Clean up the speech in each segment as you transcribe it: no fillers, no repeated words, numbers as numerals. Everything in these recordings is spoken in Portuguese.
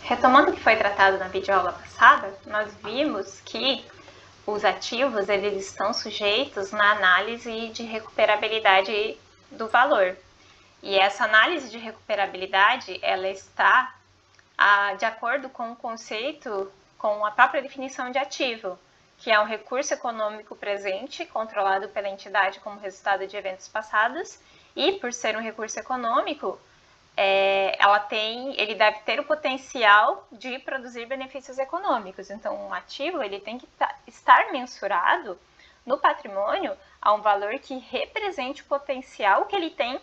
Retomando o que foi tratado na videoaula passada, nós vimos que os ativos eles estão sujeitos na análise de recuperabilidade do valor. E essa análise de recuperabilidade ela está de acordo com o conceito, com a própria definição de ativo, que é um recurso econômico presente, controlado pela entidade como resultado de eventos passados, e por ser um recurso econômico, ele deve ter o potencial de produzir benefícios econômicos. Então, um ativo ele tem que estar mensurado no patrimônio a um valor que represente o potencial que ele tem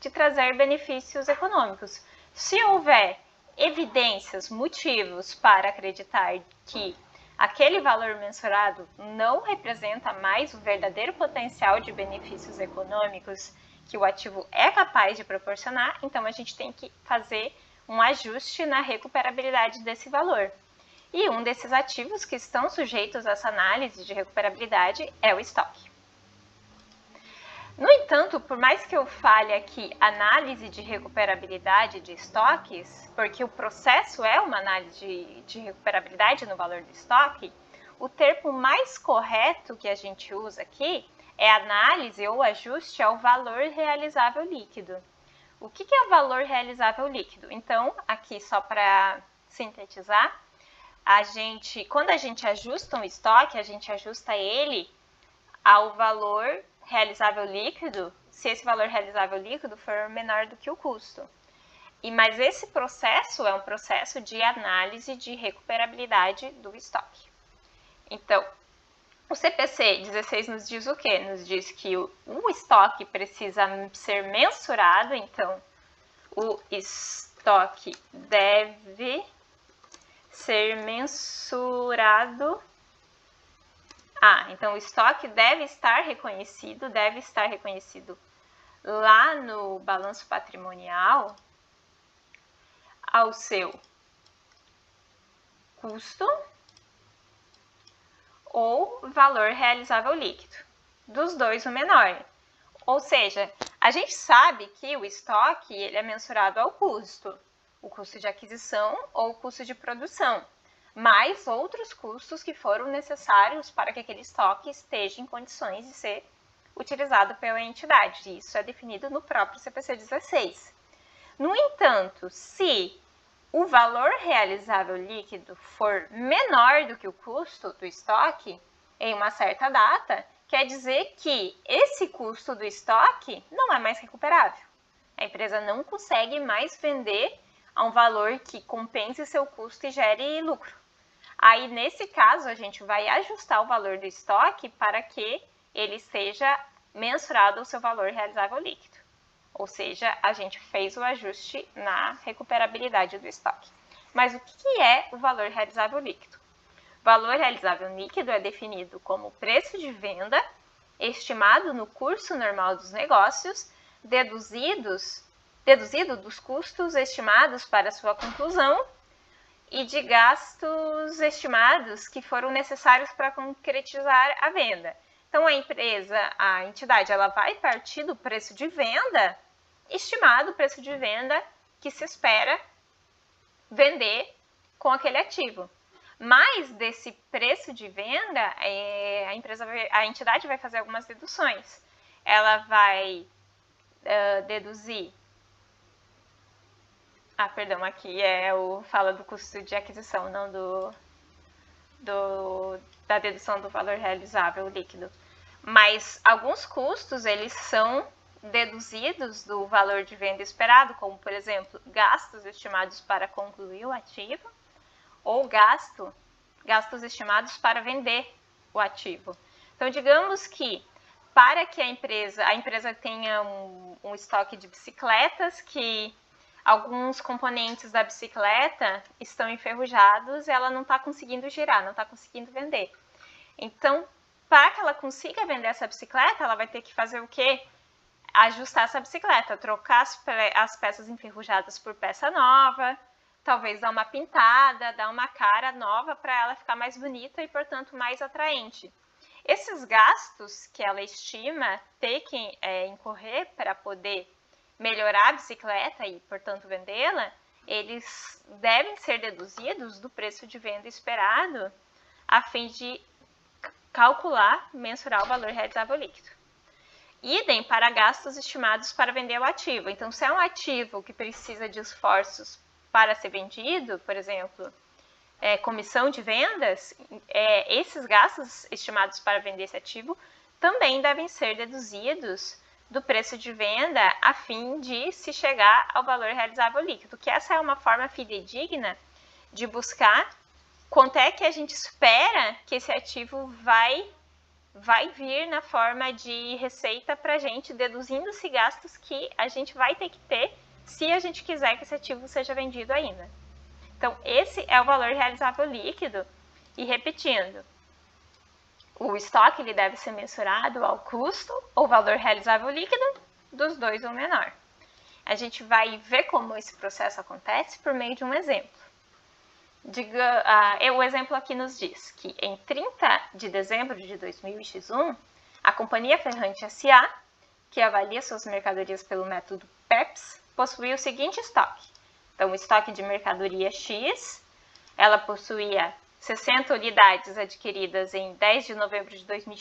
de trazer benefícios econômicos. Se houver evidências, motivos para acreditar que aquele valor mensurado não representa mais o verdadeiro potencial de benefícios econômicos que o ativo é capaz de proporcionar, então a gente tem que fazer um ajuste na recuperabilidade desse valor. E um desses ativos que estão sujeitos a essa análise de recuperabilidade é o estoque. No entanto, por mais que eu fale aqui análise de recuperabilidade de estoques, porque o processo é uma análise de recuperabilidade no valor do estoque, o termo mais correto que a gente usa aqui é análise ou ajuste ao valor realizável líquido. O que é o valor realizável líquido? Então, aqui só para sintetizar, quando a gente ajusta um estoque, a gente ajusta ele ao valor realizável líquido, se esse valor realizável líquido for menor do que o custo. Mas esse processo é um processo de análise de recuperabilidade do estoque. Então, o CPC 16 nos diz o quê? Nos diz que o estoque precisa ser mensurado, então o estoque deve ser mensurado. Então o estoque deve estar reconhecido lá no balanço patrimonial ao seu custo ou valor realizável líquido. Dos dois, o menor. Ou seja, a gente sabe que o estoque ele é mensurado ao custo, o custo de aquisição ou o custo de produção, mais outros custos que foram necessários para que aquele estoque esteja em condições de ser utilizado pela entidade. Isso é definido no próprio CPC 16. No entanto, se o valor realizável líquido for menor do que o custo do estoque em uma certa data, quer dizer que esse custo do estoque não é mais recuperável. A empresa não consegue mais vender a um valor que compense seu custo e gere lucro. Aí, nesse caso, a gente vai ajustar o valor do estoque para que ele seja mensurado ao seu valor realizável líquido. Ou seja, a gente fez o ajuste na recuperabilidade do estoque. Mas o que é o valor realizável líquido? O valor realizável líquido é definido como preço de venda estimado no curso normal dos negócios, deduzido dos custos estimados para sua conclusão e de gastos estimados que foram necessários para concretizar a venda. Então, a entidade, ela vai partir do preço de venda, estimado preço de venda que se espera vender com aquele ativo. Mas desse preço de venda, a entidade vai fazer algumas deduções. Ela vai deduzir. Aqui fala do custo de aquisição, não da dedução do valor realizável líquido. Mas alguns custos, eles são deduzidos do valor de venda esperado, como, por exemplo, gastos estimados para concluir o ativo ou gastos estimados para vender o ativo. Então, digamos que para que a empresa tenha um estoque de bicicletas, que alguns componentes da bicicleta estão enferrujados e ela não está conseguindo girar, não está conseguindo vender. Então, para que ela consiga vender essa bicicleta, ela vai ter que fazer o quê? Ajustar essa bicicleta, trocar as peças enferrujadas por peça nova, talvez dar uma pintada, dar uma cara nova para ela ficar mais bonita e, portanto, mais atraente. Esses gastos que ela estima ter que incorrer para poder melhorar a bicicleta e, portanto, vendê-la, eles devem ser deduzidos do preço de venda esperado a fim de calcular, mensurar o valor realizável líquido. Idem para gastos estimados para vender o ativo. Então, se é um ativo que precisa de esforços para ser vendido, por exemplo, comissão de vendas, esses gastos estimados para vender esse ativo também devem ser deduzidos do preço de venda a fim de se chegar ao valor realizável líquido, que essa é uma forma fidedigna de buscar quanto é que a gente espera que esse ativo vai vir na forma de receita para a gente, deduzindo-se gastos que a gente vai ter que ter se a gente quiser que esse ativo seja vendido ainda. Então, esse é o valor realizável líquido. E repetindo, o estoque ele deve ser mensurado ao custo ou valor realizável líquido dos dois ou menor. A gente vai ver como esse processo acontece por meio de um exemplo. O exemplo aqui nos diz que em 30 de dezembro de 2001, a Companhia Ferrante S.A., que avalia suas mercadorias pelo método PERPS, possuía o seguinte estoque. Então, o estoque de mercadoria X, ela possuía 60 unidades adquiridas em 10 de novembro de 2000,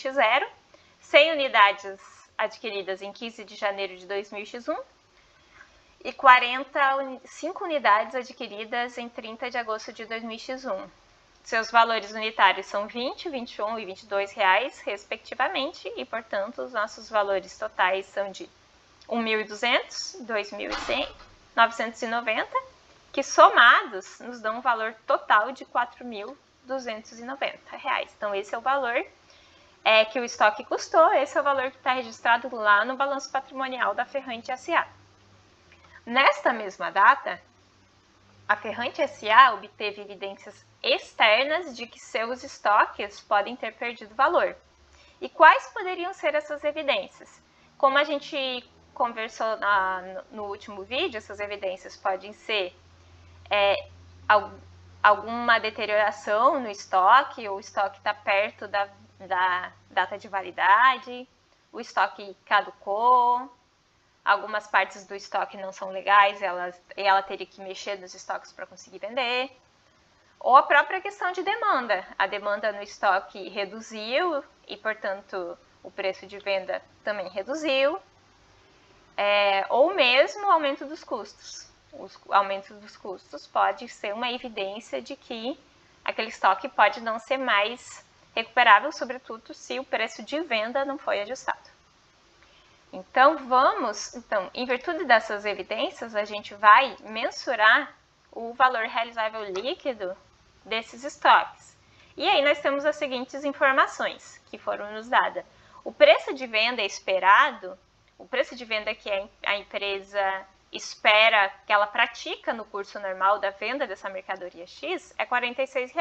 100 unidades adquiridas em 15 de janeiro de 2001 e 45 unidades adquiridas em 30 de agosto de 2001. Seus valores unitários são 20, 21 e 22 reais, respectivamente, e, portanto, os nossos valores totais são de 1.200, 2.100, 990, que somados nos dão um valor total de 4.290 reais. Então, esse é o valor que o estoque custou, esse é o valor que está registrado lá no balanço patrimonial da Ferrante S.A. Nesta mesma data, a Ferrante S.A. obteve evidências externas de que seus estoques podem ter perdido valor. E quais poderiam ser essas evidências? Como a gente conversou no último vídeo, essas evidências podem ser alguma deterioração no estoque, ou o estoque está perto da data de validade, o estoque caducou, algumas partes do estoque não são legais e ela teria que mexer nos estoques para conseguir vender. Ou a própria questão de demanda. A demanda no estoque reduziu e, portanto, o preço de venda também reduziu. Ou mesmo o aumento dos custos. O aumento dos custos pode ser uma evidência de que aquele estoque pode não ser mais recuperável, sobretudo se o preço de venda não foi ajustado. Então, em virtude dessas evidências, a gente vai mensurar o valor realizável líquido desses estoques. E aí nós temos as seguintes informações que foram nos dadas. O preço de venda esperado, o preço de venda que a empresa espera, que ela pratica no curso normal da venda dessa mercadoria X, é R$ 46,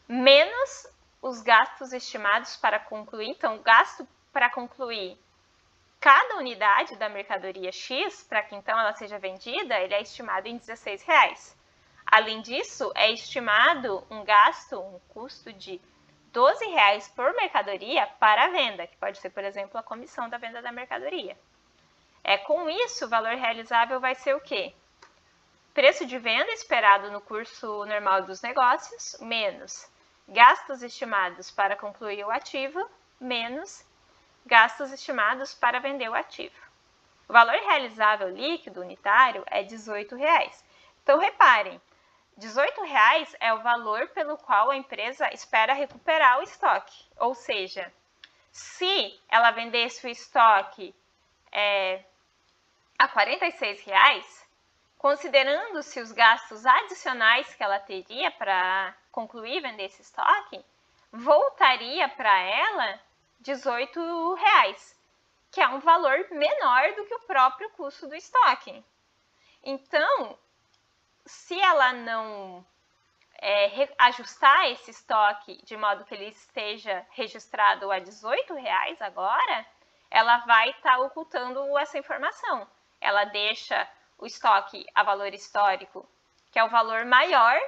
menos os gastos estimados para concluir. Então, o gasto para concluir cada unidade da mercadoria X, para que então ela seja vendida, ele é estimado em R$ 16. Além disso, é estimado um custo de R$ 12 por mercadoria para a venda, que pode ser, por exemplo, a comissão da venda da mercadoria. Com isso, o valor realizável vai ser o quê? Preço de venda esperado no curso normal dos negócios, menos gastos estimados para concluir o ativo, menos gastos estimados para vender o ativo. O valor realizável líquido unitário é R$ 18. Então, reparem, R$ 18 é o valor pelo qual a empresa espera recuperar o estoque. Ou seja, se ela vendesse o estoque a R$ 46, considerando-se os gastos adicionais que ela teria para concluir e vender esse estoque, voltaria para ela R$ 18, que é um valor menor do que o próprio custo do estoque. Então, se ela não ajustar esse estoque de modo que ele esteja registrado a R$ 18 agora, ela vai estar ocultando essa informação. Ela deixa o estoque a valor histórico, que é o valor maior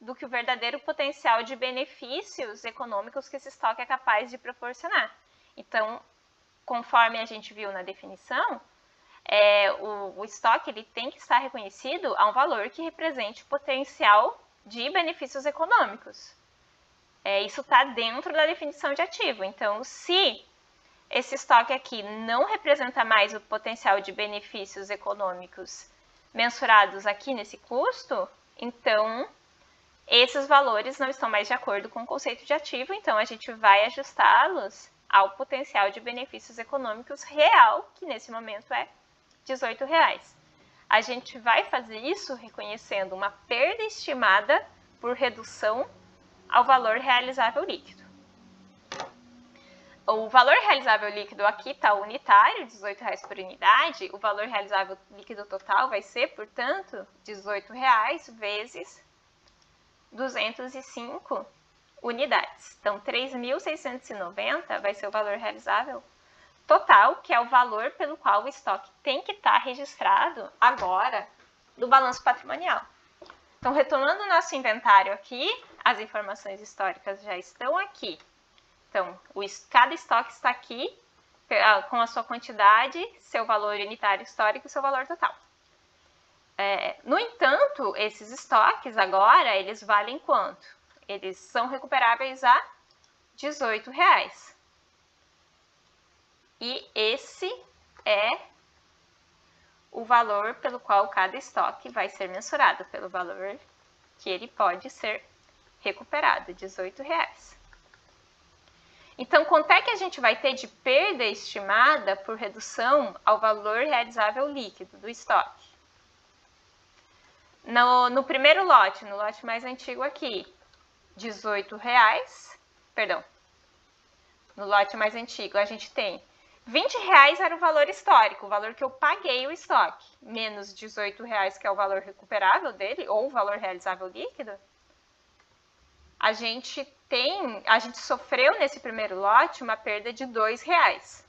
do que o verdadeiro potencial de benefícios econômicos que esse estoque é capaz de proporcionar. Então, conforme a gente viu na definição, o estoque ele tem que estar reconhecido a um valor que represente o potencial de benefícios econômicos. Isso está dentro da definição de ativo. Então, se esse estoque aqui não representa mais o potencial de benefícios econômicos mensurados aqui nesse custo, então esses valores não estão mais de acordo com o conceito de ativo, então a gente vai ajustá-los ao potencial de benefícios econômicos real, que nesse momento é R$18. A gente vai fazer isso reconhecendo uma perda estimada por redução ao valor realizável líquido. O valor realizável líquido aqui está unitário, R$18 por unidade. O valor realizável líquido total vai ser, portanto, R$18 vezes 205 unidades. Então, 3.690 vai ser o valor realizável total, que é o valor pelo qual o estoque tem que estar registrado agora no balanço patrimonial. Então, retornando ao nosso inventário aqui, as informações históricas já estão aqui. Então, cada estoque está aqui com a sua quantidade, seu valor unitário histórico e seu valor total. No entanto, esses estoques agora, eles valem quanto? Eles são recuperáveis a R$18. E esse é o valor pelo qual cada estoque vai ser mensurado, pelo valor que ele pode ser recuperado, R$18. Então, quanto é que a gente vai ter de perda estimada por redução ao valor realizável líquido do estoque? No primeiro lote, no lote mais antigo aqui, R$18, perdão, no lote mais antigo a gente tem R$20 era o valor histórico, o valor que eu paguei o estoque, menos R$18, que é o valor recuperável dele, ou o valor realizável líquido. A gente sofreu nesse primeiro lote uma perda de R$2.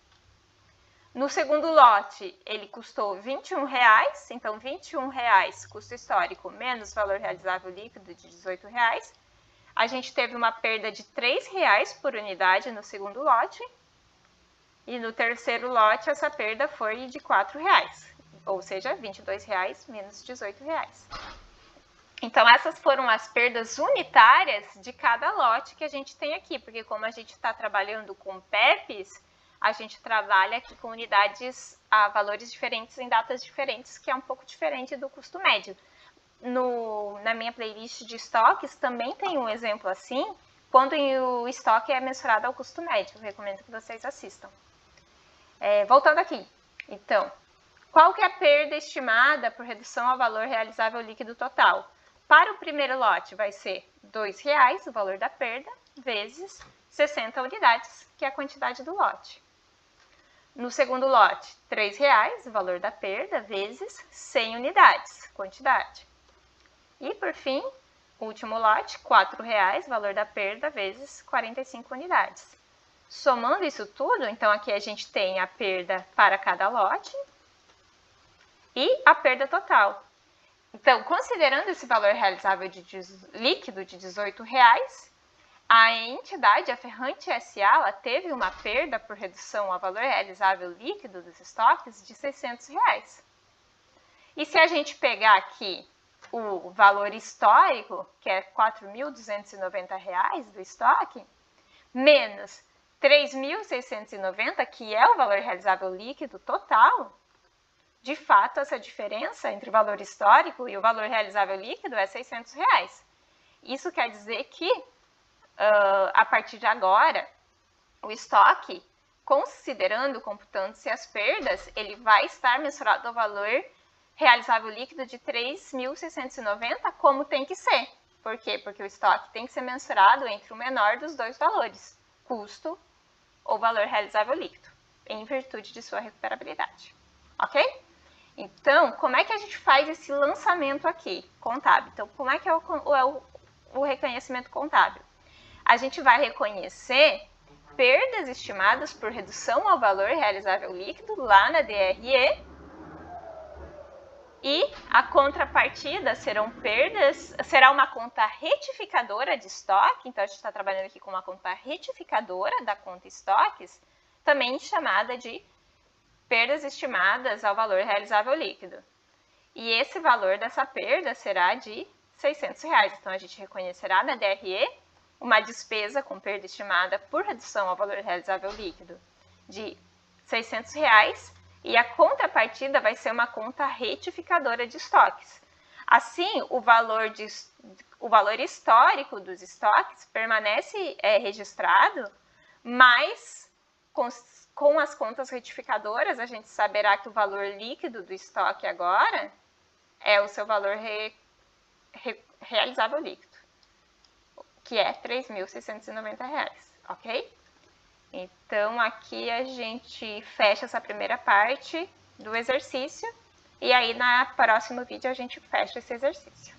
No segundo lote, ele custou R$21, então R$21 custo histórico menos valor realizável líquido de R$18. A gente teve uma perda de R$3 por unidade no segundo lote. E no terceiro lote, essa perda foi de R$4, ou seja, R$22 menos R$18. Então, essas foram as perdas unitárias de cada lote que a gente tem aqui, porque como a gente está trabalhando com PEPs, a gente trabalha aqui com unidades a valores diferentes em datas diferentes, que é um pouco diferente do custo médio. Na minha playlist de estoques também tem um exemplo assim, quando o estoque é mensurado ao custo médio. Eu recomendo que vocês assistam. Voltando aqui, então, qual que é a perda estimada por redução ao valor realizável líquido total? Para o primeiro lote vai ser R$2, o valor da perda, vezes 60 unidades, que é a quantidade do lote. No segundo lote, R$3, o valor da perda, vezes 100 unidades, quantidade. E, por fim, o último lote, R$4, valor da perda, vezes 45 unidades. Somando isso tudo, então aqui a gente tem a perda para cada lote e a perda total. Então, considerando esse valor realizável líquido de R$18, a entidade, a Ferrante S.A., ela teve uma perda por redução ao valor realizável líquido dos estoques de R$600. E se a gente pegar aqui o valor histórico, que é R$4.290 do estoque, menos R$3.690, que é o valor realizável líquido total, de fato, essa diferença entre o valor histórico e o valor realizável líquido é R$600. Isso quer dizer que, a partir de agora, o estoque, considerando, computando-se as perdas, ele vai estar mensurado ao valor realizável líquido de R$3.690, como tem que ser. Por quê? Porque o estoque tem que ser mensurado entre o menor dos dois valores, custo ou valor realizável líquido, em virtude de sua recuperabilidade. Ok? Então, como é que a gente faz esse lançamento aqui, contábil? Então, como é que é o reconhecimento contábil? A gente vai reconhecer perdas estimadas por redução ao valor realizável líquido lá na DRE e a contrapartida será uma conta retificadora de estoque, então a gente está trabalhando aqui com uma conta retificadora da conta estoques, também chamada de perdas estimadas ao valor realizável líquido. E esse valor dessa perda será de R$600. Então, a gente reconhecerá na DRE uma despesa com perda estimada por redução ao valor realizável líquido de R$600 e a contrapartida vai ser uma conta retificadora de estoques. Assim, o valor histórico dos estoques permanece registrado, mas com as contas retificadoras a gente saberá que o valor líquido do estoque agora é o seu valor realizável líquido, que é R$3.690, ok? Então, aqui a gente fecha essa primeira parte do exercício e aí no próximo vídeo a gente fecha esse exercício.